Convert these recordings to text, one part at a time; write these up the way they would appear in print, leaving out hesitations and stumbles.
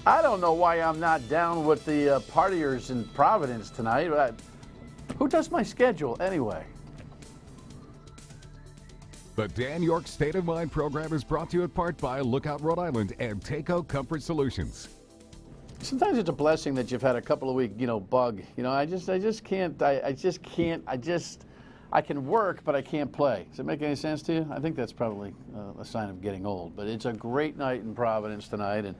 I don't know why I'm not down with the partiers in Providence tonight. Who does my schedule anyway? The Dan Yorke State of Mind program is brought to you in part by Lookout Rhode Island and Takeo Comfort Solutions. Sometimes it's a blessing that you've had a couple of week, bug. I just can't. I can work, but I can't play. Does it make any sense to you? I think that's probably a sign of getting old. But it's a great night in Providence tonight, and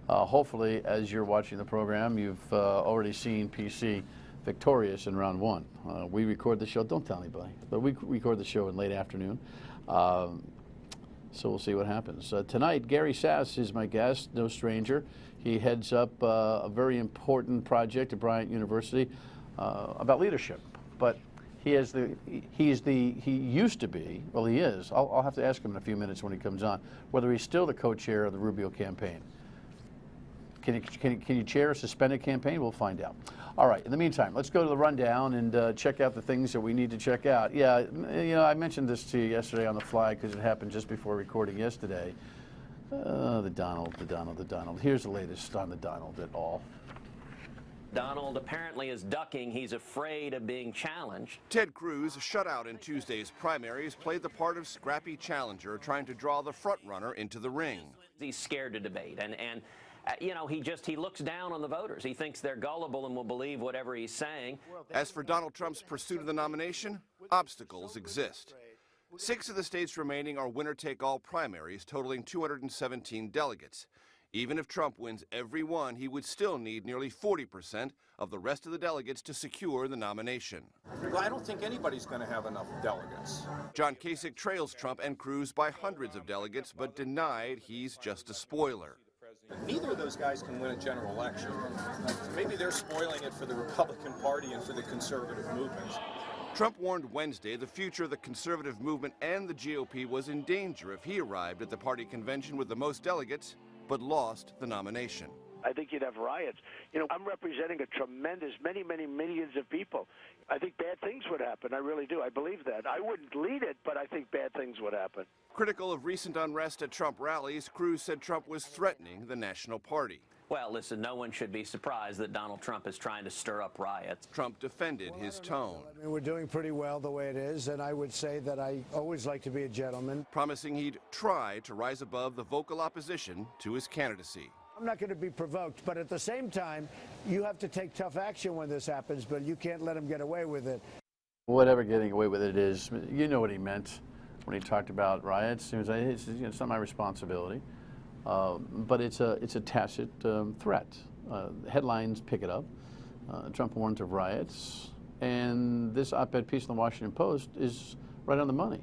hopefully, as you're watching the program, you've already seen PC victorious in round one. We record the show. Don't tell anybody, but we record the show in late afternoon. So we'll see what happens. Tonight, Gary Sasse is my guest, no stranger. He heads up a very important project at Bryant University about leadership. But he used to be, well, he is. I'll have to ask him in a few minutes when he comes on, whether he's still the co-chair of the Rubio campaign. Can you chair a suspended campaign? We'll find out. All right, in the meantime, let's go to the rundown and check out the things that we need to check out. Yeah, I mentioned this to you yesterday on the fly because it happened just before recording yesterday. The Donald. Here's the latest on the Donald at all. Donald apparently is ducking. He's afraid of being challenged. Ted Cruz, shut out in Tuesday's primaries, played the part of scrappy challenger trying to draw the front-runner into the ring. He's scared to debate, and he looks down on the voters. He thinks they're gullible and will believe whatever he's saying. As for Donald Trump's pursuit of the nomination, obstacles exist. 6 of the states remaining are winner-take-all primaries, totaling 217 delegates. Even if Trump wins every one, he would still need nearly 40% of the rest of the delegates to secure the nomination. Well, I don't think anybody's going to have enough delegates. John Kasich trails Trump and Cruz by hundreds of delegates, but denied he's just a spoiler. Neither of those guys can win a general election. Maybe they're spoiling it for the Republican Party and for the conservative movement. Trump warned Wednesday the future of the conservative movement and the GOP was in danger if he arrived at the party convention with the most delegates, but lost the nomination. I think you'd have riots. I'm representing a tremendous, many millions of people. I think bad things would happen. I really do. I believe that. I wouldn't lead it, but I think bad things would happen. Critical of recent unrest at Trump rallies, Cruz said Trump was threatening the National Party. Well, listen, no one should be surprised that Donald Trump is trying to stir up riots. Trump defended his tone. I mean, we're doing pretty well the way it is, and I would say that I always like to be a gentleman. Promising he'd try to rise above the vocal opposition to his candidacy. I'm not going to be provoked, but at the same time, you have to take tough action when this happens, but you can't let him get away with it. Whatever getting away with it is, you know what he meant when he talked about riots. He was like, it's not my responsibility. But it's a tacit threat. Headlines pick it up. Trump warns of riots, and this op-ed piece in the Washington Post is right on the money.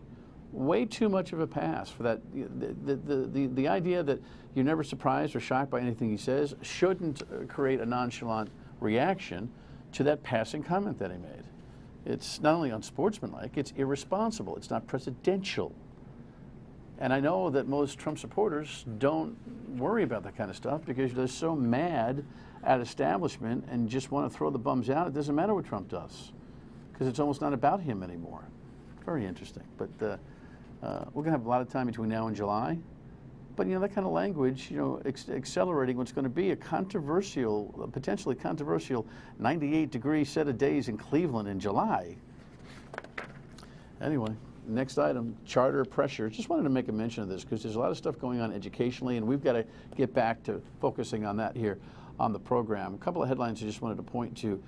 Way too much of a pass for that. The idea that you're never surprised or shocked by anything he says shouldn't create a nonchalant reaction to that passing comment that he made. It's not only unsportsmanlike, it's irresponsible. It's not presidential. And I know that most Trump supporters don't worry about that kind of stuff because they're so mad at establishment and just want to throw the bums out. It doesn't matter what Trump does because it's almost not about him anymore. Very interesting. But we're going to have a lot of time between now and July. But, that kind of language, accelerating what's going to be a potentially controversial 98-degree set of days in Cleveland in July. Anyway. Next item, charter pressure. Just wanted to make a mention of this because there's a lot of stuff going on educationally, and we've got to get back to focusing on that here on the program. A couple of headlines I just wanted to point to.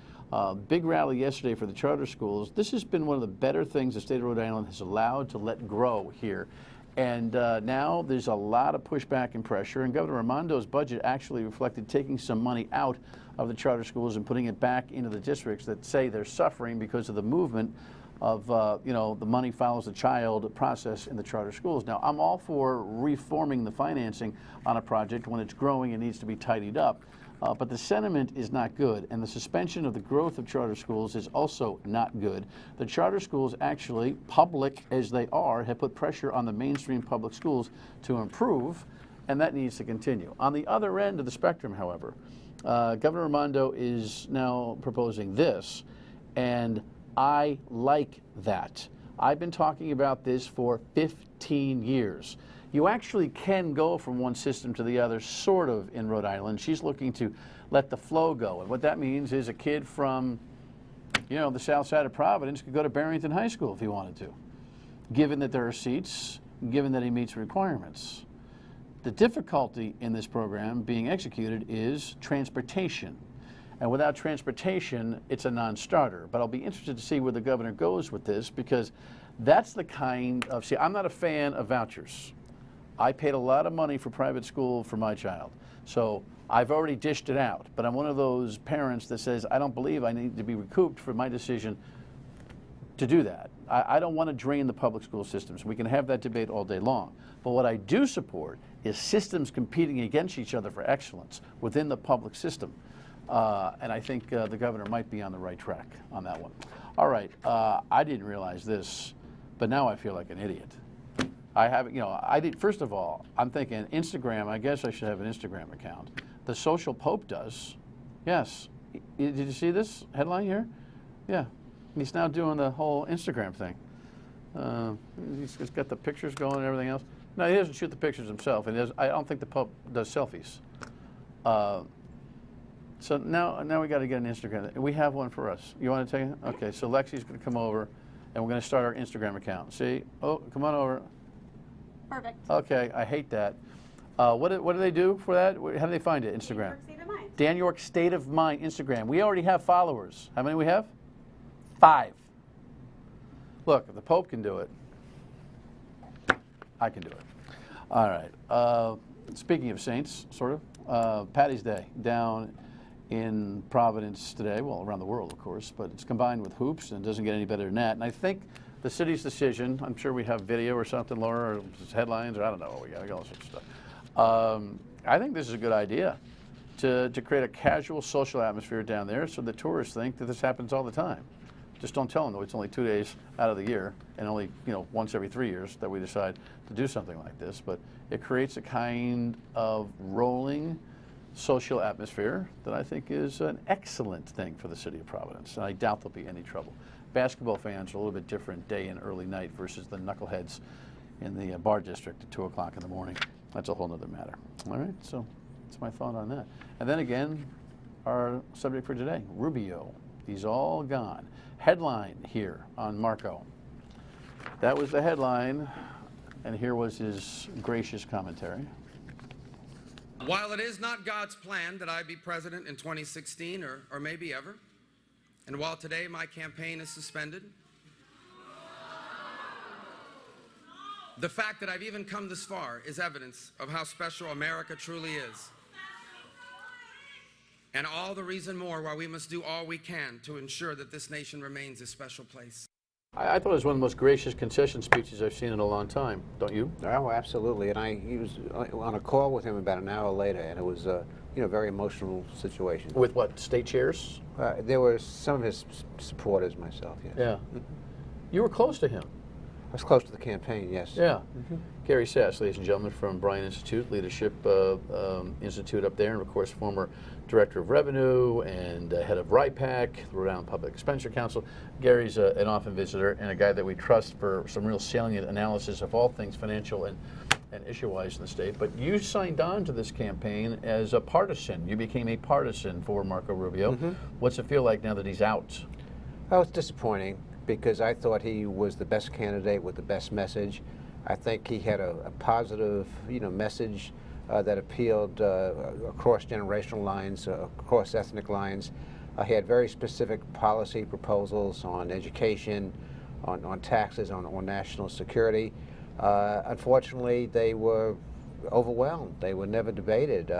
Big rally yesterday for the charter schools. This has been one of the better things the state of Rhode Island has allowed to let grow here. And now there's a lot of pushback and pressure, and Governor Raimondo's budget actually reflected taking some money out of the charter schools and putting it back into the districts that say they're suffering because of the movement of, the money follows the child process in the charter schools. Now, I'm all for reforming the financing on a project when it's growing and needs to be tidied up, but the sentiment is not good, and the suspension of the growth of charter schools is also not good. The charter schools actually, public as they are, have put pressure on the mainstream public schools to improve, and that needs to continue. On the other end of the spectrum, however, Governor Raimondo is now proposing this, and I like that. I've been talking about this for 15 years. you actually can go from one system to the other, sort of, in Rhode Island. She's looking to let the flow go. And what that means is a kid from, you know, the south side of Providence could go to Barrington High School if he wanted to, given that there are seats, given that he meets requirements. The difficulty in this program being executed is transportation. And without transportation, it's a non-starter. But I'll be interested to see where the governor goes with this, because that's the kind of, see, I'm not a fan of vouchers. I paid a lot of money for private school for my child. So I've already dished it out. But I'm one of those parents that says, I don't believe I need to be recouped for my decision to do that. I don't want to drain the public school systems. We can have that debate all day long. But what I do support is systems competing against each other for excellence within the public system. And I think the governor might be on the right track on that one. All right, I didn't realize this, but now I feel like an idiot. I have, you know, first of all, I'm thinking Instagram, I guess I should have an Instagram account. The social pope does. Yes. Did you see this headline here? Yeah. He's now doing the whole Instagram thing. He's got the pictures going and everything else. No, he doesn't shoot the pictures himself. And I don't think the pope does selfies. So now we got to get an Instagram. We have one for us. You want to take it? Okay, so Lexi's going to come over, and we're going to start our Instagram account. See? Oh, come on over. Perfect. Okay, I hate that. What do they do for that? How do they find it? Instagram. Dan Yorke State of Mind. Dan Yorke State of Mind, Instagram. We already have followers. How many we have? 5. Look, if the Pope can do it, I can do it. All right. Speaking of saints, sort of, Patty's Day down in Providence today, well, around the world, of course, but it's combined with hoops and it doesn't get any better than that. And I think the city's decision, I'm sure we have video or something, Laura, or headlines, or I don't know, we got all sorts of stuff. I think this is a good idea to create a casual social atmosphere down there so the tourists think that this happens all the time. Just don't tell them, though, it's only 2 days out of the year and only, you know, once every 3 years that we decide to do something like this. But it creates a kind of rolling social atmosphere that I think is an excellent thing for the city of Providence, and I doubt there'll be any trouble. Basketball fans are a little bit different day and early night versus the knuckleheads in the bar district at 2 o'clock in the morning. That's a whole other matter. All right, so that's my thought on that. And then again, our subject for today, Rubio. He's all gone. Headline here on Marco. That was the headline, and here was his gracious commentary. While it is not God's plan that I be president in 2016 or maybe ever, and while today my campaign is suspended, the fact that I've even come this far is evidence of how special America truly is. And all the reason more why we must do all we can to ensure that this nation remains a special place. I thought it was one of the most gracious concession speeches I've seen in a long time, don't you? Oh, absolutely. And he was on a call with him about an hour later, and it was a very emotional situation. With what, state chairs? There were some of his supporters, myself, yes. Yeah. You were close to him. I was close to the campaign, yes. Yeah. Gary Sasse, ladies and gentlemen, from Bryan Institute, Leadership Institute up there, and of course former Director of Revenue and head of RIPAC, the Rhode Island Public Expenditure Council. Gary's an often visitor and a guy that we trust for some real salient analysis of all things financial and issue-wise in the state. But you signed on to this campaign as a partisan. You became a partisan for Marco Rubio. What's it feel like now that he's out? Oh, it's disappointing because I thought he was the best candidate with the best message. I think he had a positive, message that appealed across generational lines, across ethnic lines. He had very specific policy proposals on education, on taxes, on national security. Unfortunately, they were overwhelmed. They were never debated.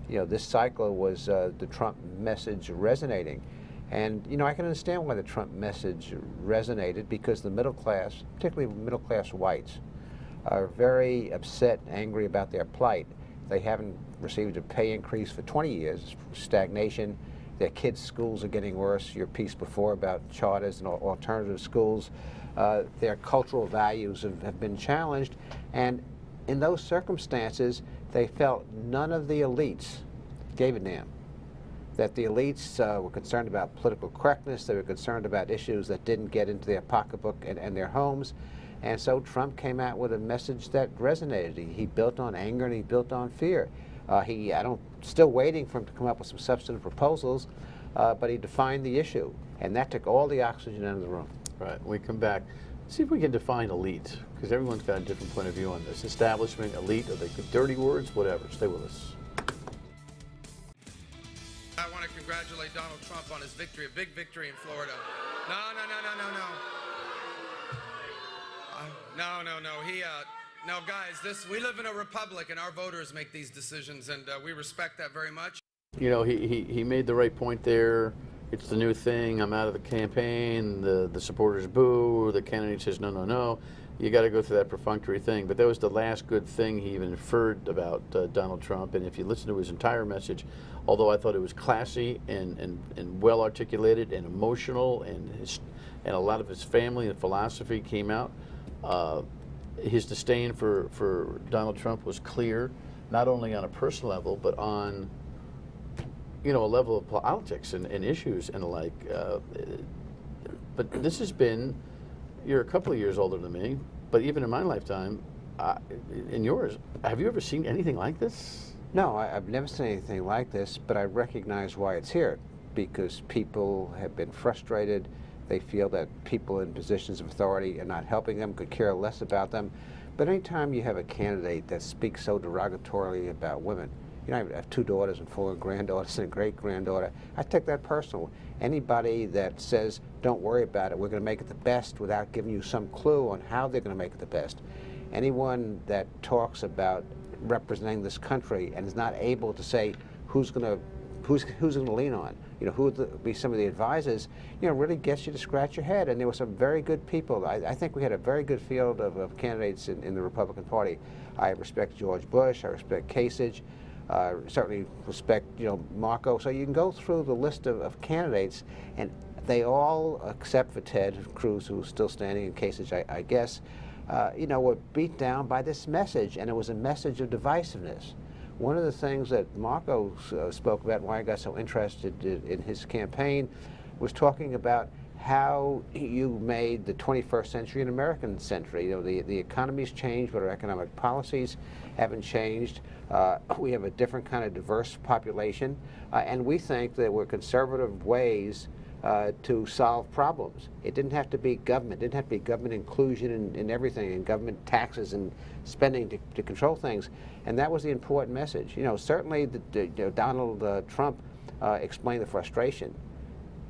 This cycle was the Trump message resonating. And, I can understand why the Trump message resonated, because the middle class, particularly middle-class whites, are very upset, angry about their plight. They haven't received a pay increase for 20 years, stagnation. Their kids' schools are getting worse. Your piece before about charters and alternative schools. Their cultural values have been challenged. And in those circumstances, they felt none of the elites gave a damn. That the elites were concerned about political correctness, they were concerned about issues that didn't get into their pocketbook and their homes, And so Trump came out with a message that resonated. He built on anger and he built on fear. Still waiting for him to come up with some substantive proposals, but he defined the issue, and that took all the oxygen out of the room. Right. When we come back, see if we can define elite, because everyone's got a different point of view on this. Establishment, elite, are they dirty words? Whatever. Stay with us. I want to congratulate Donald Trump on his victory, a big victory in Florida. No. No, guys, we live in a republic, and our voters make these decisions, and we respect that very much. You know, he made the right point there. It's the new thing. I'm out of the campaign. The supporters boo. The candidate says no. You got to go through that perfunctory thing. But that was the last good thing he even inferred about Donald Trump. And if you listen to his entire message, although I thought it was classy and well articulated and emotional, and a lot of his family and philosophy came out, his disdain for Donald Trump was clear, not only on a personal level, but on a level of politics and issues and the like. But this has been, you're a couple of years older than me, but even in my lifetime, in yours, have you ever seen anything like this? No, I've never seen anything like this, but I recognize why it's here, because people have been frustrated. They feel that people in positions of authority are not helping them, could care less about them. But anytime you have a candidate that speaks so derogatorily about women, I have 2 daughters and 4 granddaughters and a great-granddaughter. I take that personal. Anybody that says, don't worry about it, we're going to make it the best without giving you some clue on how they're going to make it the best. Anyone that talks about representing this country and is not able to say who's going to lean on, who would be some of the advisors, really gets you to scratch your head. And there were some very good people. I think we had a very good field of candidates in the Republican Party. I respect George Bush. I respect Kasich. Certainly respect, Marco. So you can go through the list of candidates, and they all, except for Ted Cruz, who's still standing, in Kasich, I guess, were beat down by this message, and it was a message of divisiveness. One of the things that Marco spoke about, why I got so interested in his campaign, was talking about how you made the 21st century an American century. The economy's changed, but our economic policies haven't changed. We have a different kind of diverse population, and we think that we're conservative ways to solve problems. It didn't have to be government. It didn't have to be government inclusion in everything, and government taxes and spending to control things. And that was the important message. Certainly Donald Trump explained the frustration,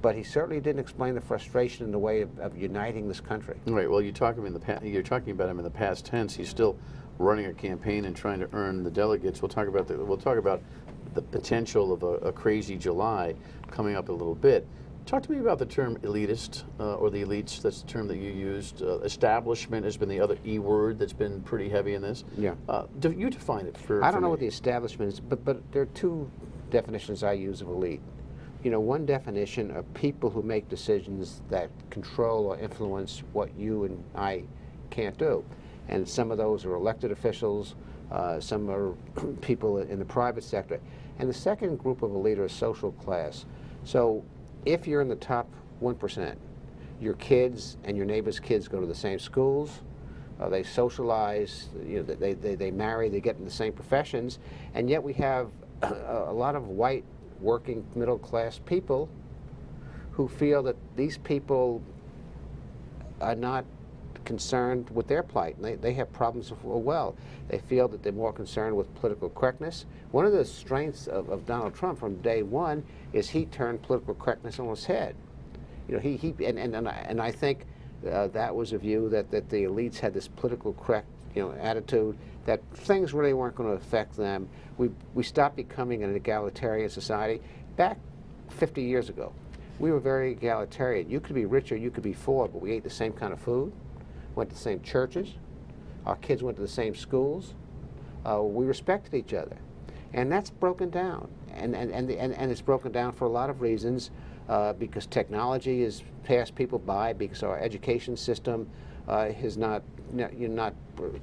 but he certainly didn't explain the frustration in the way of uniting this country. Right. Well, you're talking about him in the past tense. He's still running a campaign and trying to earn the delegates. We'll talk about the potential of a crazy July coming up a little bit. Talk to me about the term elitist, or the elites. That's the term that you used. Establishment has been the other E word that's been pretty heavy in this. Yeah. You define it for I don't know me. what the establishment is, but there are 2 definitions I use of elite. One definition are people who make decisions that control or influence what you and I can't do. And some of those are elected officials, some are people in the private sector. And the second group of elite are social class. So if you're in the top 1%, your kids and your neighbors' kids go to the same schools, they socialize, they marry, they get in the same professions, and yet we have a lot of white working middle class people who feel that these people are not concerned with their plight. They have problems as well. They feel that they're more concerned with political correctness. One of the strengths of Donald Trump from day one is he turned political correctness on its head. And I think that was a view that the elites had this political correct attitude that things really weren't going to affect them. We stopped becoming an egalitarian society. Back 50 years ago, we were very egalitarian. You could be rich or you could be poor, but we ate the same kind of food, went to the same churches, our kids went to the same schools, we respected each other. And that's broken down. And it's broken down for a lot of reasons, because technology has passed people by, because our education system has not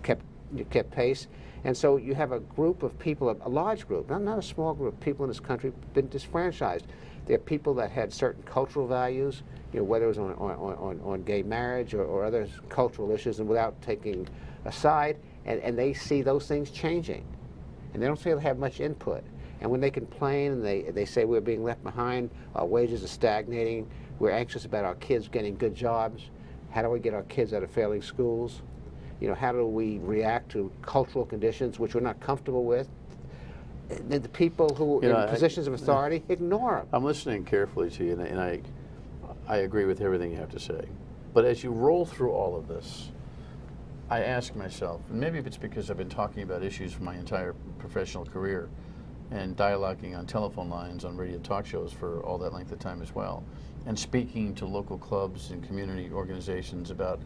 kept pace. And so you have a group of people, a large group, not a small group of people in this country, been disfranchised. There are people that had certain cultural values, whether it was on gay marriage or other cultural issues, and without taking a side, and they see those things changing. And they don't feel they have much input. And when they complain and they say we're being left behind, our wages are stagnating, we're anxious about our kids getting good jobs, how do we get our kids out of failing schools? How do we react to cultural conditions which we're not comfortable with? The people who are in positions of authority ignore them. I'm listening carefully to you, and I agree with everything you have to say. But as you roll through all of this, I ask myself, and maybe it's because I've been talking about issues for my entire professional career and dialoguing on telephone lines, on radio talk shows for all that length of time as well, and speaking to local clubs and community organizations about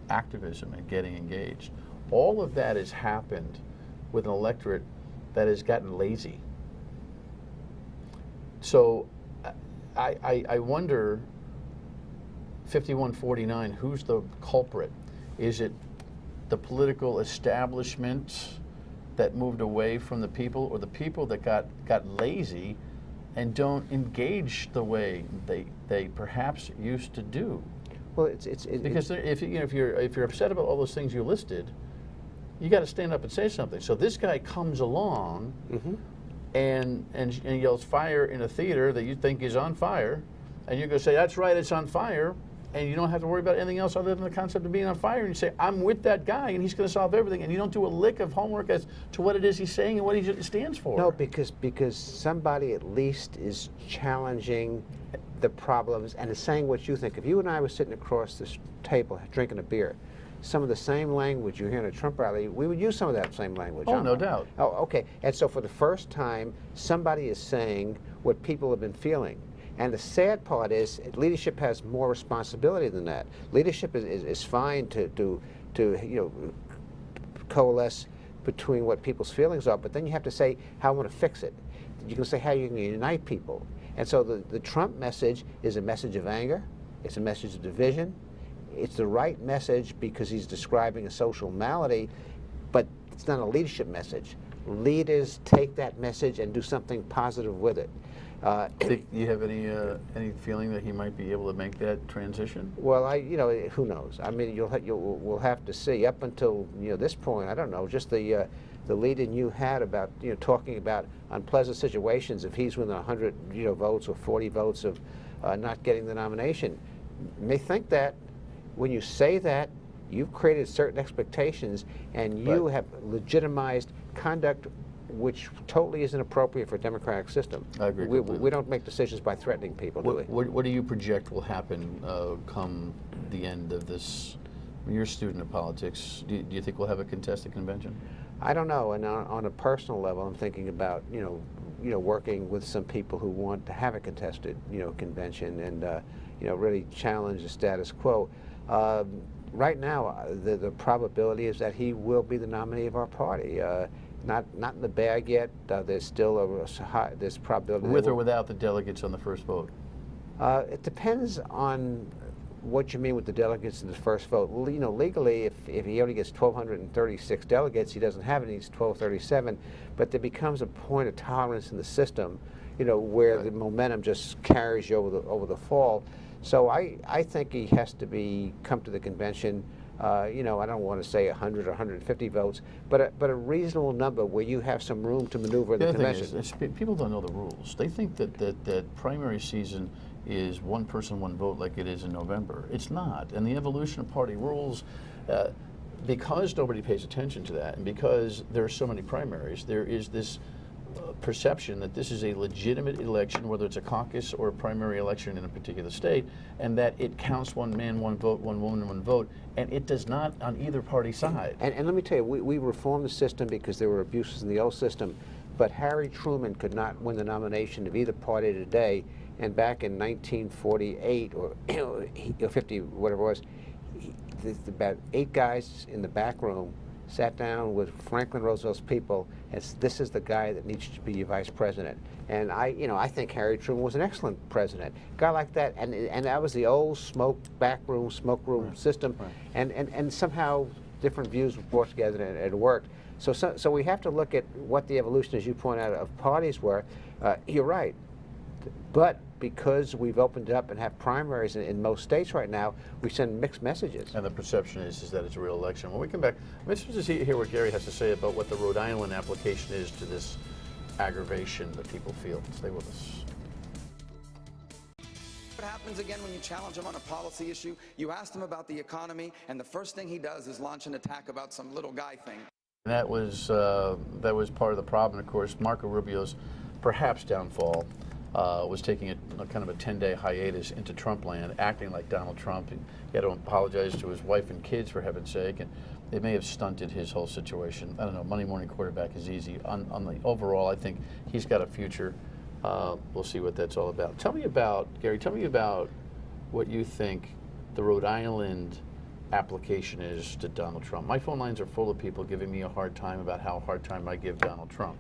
activism and getting engaged. All of that has happened with an electorate that has gotten lazy. So I wonder, 51-49, who's the culprit? Is it the political establishment that moved away from the people, or the people that got lazy and don't engage the way they perhaps used to do? Well, it's because if you're upset about all those things you listed, you got to stand up and say something. So this guy comes along and yells fire in a theater that you think is on fire, and you're going to say that's right, it's on fire, and you don't have to worry about anything else other than the concept of being on fire. And you say I'm with that guy, and he's going to solve everything, and you don't do a lick of homework as to what it is he's saying and what he stands for. No, because somebody at least is challenging the problems and is saying what you think. If you and I were sitting across this table drinking a beer, some of the same language you hear in a Trump rally, we would use some of that same language. Oh, no doubt. Oh, okay. And so for the first time, somebody is saying what people have been feeling. And the sad part is leadership has more responsibility than that. Leadership is fine to coalesce between what people's feelings are, but then you have to say how I want to fix it. You can say how you can unite people. And so the Trump message is a message of anger. It's a message of division. It's the right message because he's describing a social malady, but it's not a leadership message. Leaders take that message and do something positive with it. Do you have any feeling that he might be able to make that transition? Well, who knows? I mean, we'll have to see. Up until this point, I don't know. Just the lead-in you had about talking about unpleasant situations. If he's within 100 votes or 40 votes of not getting the nomination, you may think that when you say that, you've created certain expectations, and you have legitimized conduct which totally isn't appropriate for a democratic system. I agree. We don't make decisions by threatening people, do we? What do you project will happen come the end of this? You're a student of politics. Do you think we'll have a contested convention? I don't know. And on a personal level, I'm thinking about working with some people who want to have a contested convention and really challenge the status quo. Right now, the probability is that he will be the nominee of our party. Not in the bag yet. There's still this probability. With or without the delegates on the first vote? It depends on what you mean with the delegates in the first vote. Legally, if he only gets 1,236 delegates, he doesn't have any. He's 1,237. But there becomes a point of tolerance in the system, where the momentum just carries you over the fall. So I think he has to come to the convention. I don't want to say 100 or 150 votes, but a reasonable number where you have some room to maneuver in the convention. Thing is, people don't know the rules. They think that primary season is one person, one vote like it is in November. It's not. And the evolution of party rules, because nobody pays attention to that, and because there are so many primaries, there is this perception that this is a legitimate election, whether it's a caucus or a primary election in a particular state, and that it counts one man, one vote, one woman, one vote, and it does not on either party side. And let me tell you, we reformed the system because there were abuses in the old system, but Harry Truman could not win the nomination of either party today, and back in 1948 or 50, whatever it was, about 8 guys in the back room sat down with Franklin Roosevelt's people and said, this is the guy that needs to be your vice president. And I think Harry Truman was an excellent president. A guy like that, and that was the old smoke room system, and somehow different views were brought together and it worked. So we have to look at what the evolution, as you point out, of parties were. You're right. But because we've opened it up and have primaries in most states right now, we send mixed messages. And the perception is that it's a real election. When we come back, I'm interested to hear what Gary has to say about what the Rhode Island application is to this aggravation that people feel. Stay with us. What happens again when you challenge him on a policy issue? You ask him about the economy, and the first thing he does is launch an attack about some little guy thing. That was part of the problem. Of course, Marco Rubio's perhaps downfall was taking a kind of a 10-day hiatus into Trump land, acting like Donald Trump. He had to apologize to his wife and kids, for heaven's sake, and it may have stunted his whole situation. I don't know. Monday morning quarterback is easy. On the overall, I think he's got a future. We'll see what that's all about. Tell me about, Gary, tell me about what you think the Rhode Island application is to Donald Trump. My phone lines are full of people giving me a hard time about how hard time I give Donald Trump.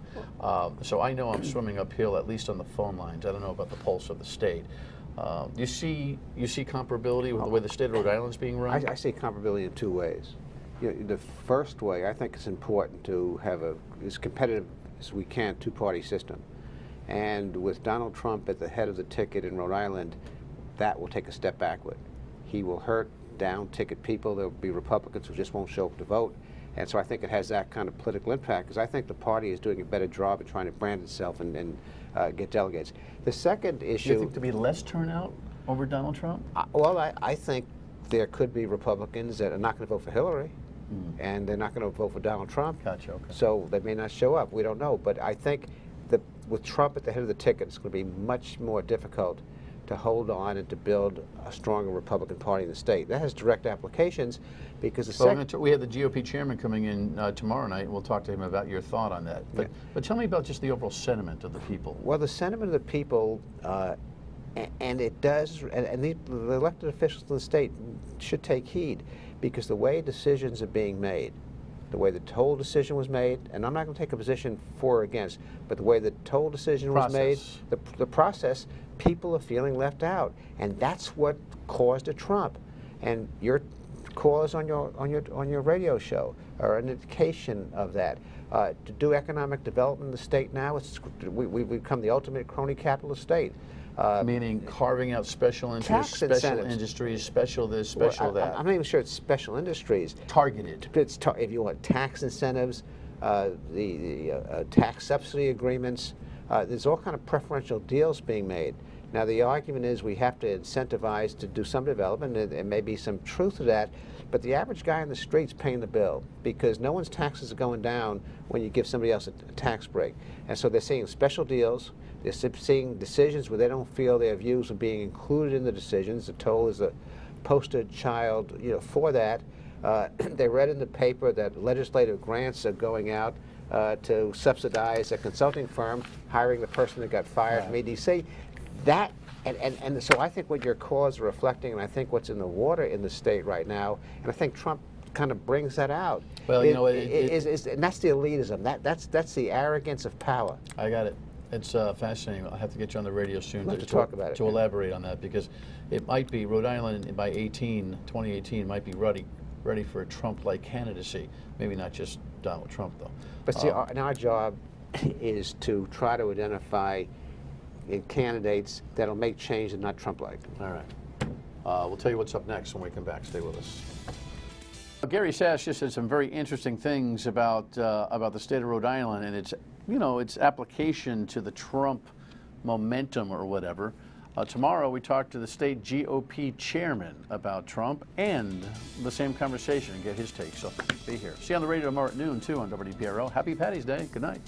So I know I'm swimming uphill, at least on the phone lines. I don't know about the pulse of the state. You see comparability with the way the state of Rhode Island is being run? I see comparability in two ways. The first way, I think it's important to have as competitive as we can two-party system. And with Donald Trump at the head of the ticket in Rhode Island, that will take a step backward. He will hurt down-ticket people. There will be Republicans who just won't show up to vote. And so I think it has that kind of political impact, because I think the party is doing a better job at trying to brand itself and get delegates. The second issue... Do you think there'll be less turnout over Donald Trump? I think there could be Republicans that are not going to vote for Hillary, and they're not going to vote for Donald Trump. Gotcha, okay. So they may not show up. We don't know. But I think that with Trump at the head of the ticket, it's going to be much more difficult to hold on and to build a stronger Republican Party in the state. That has direct applications because we have the GOP chairman coming in tomorrow night, and we'll talk to him about your thought on that. But tell me about just the overall sentiment of the people. Well, the sentiment of the people, and it does, and the elected officials in the state should take heed, because the way decisions are being made, the way the toll decision was made, and I'm not going to take a position for or against, but the way the toll decision was made, the process, people are feeling left out, and that's what caused a Trump. And your callers on your radio show are an indication of that. To do economic development in the state now, we've become the ultimate crony capitalist state. Meaning carving out special interests, special industries, special this, special that. I'm not even sure it's special industries. Targeted. If you want tax incentives, the tax subsidy agreements, there's all kind of preferential deals being made. Now the argument is we have to incentivize to do some development, and there may be some truth to that, but the average guy in the street's paying the bill, because no one's taxes are going down when you give somebody else a tax break. And so they're seeing special deals. They're seeing decisions where they don't feel their views are being included in the decisions. The toll is a poster child, for that. They read in the paper that legislative grants are going out to subsidize a consulting firm hiring the person that got fired from EDC. That and so I think what your cause are reflecting, and I think what's in the water in the state right now, and I think Trump kind of brings that out. Well, and that's the elitism. That's the arrogance of power. I got it. It's fascinating. I'll have to get you on the radio soon to talk about it, to elaborate on that, because it might be Rhode Island by 2018 might be ready for a Trump-like candidacy. Maybe not just Donald Trump, though. But see, our job is to try to identify candidates that'll make change and not Trump-like. All right. We'll tell you what's up next when we come back. Stay with us. Gary Sasse just said some very interesting things about the state of Rhode Island and its application to the Trump momentum or whatever. Tomorrow we talk to the state GOP chairman about Trump and the same conversation and get his take. So be here. See you on the radio tomorrow at noon too on WPRO. Happy Patty's Day. Good night.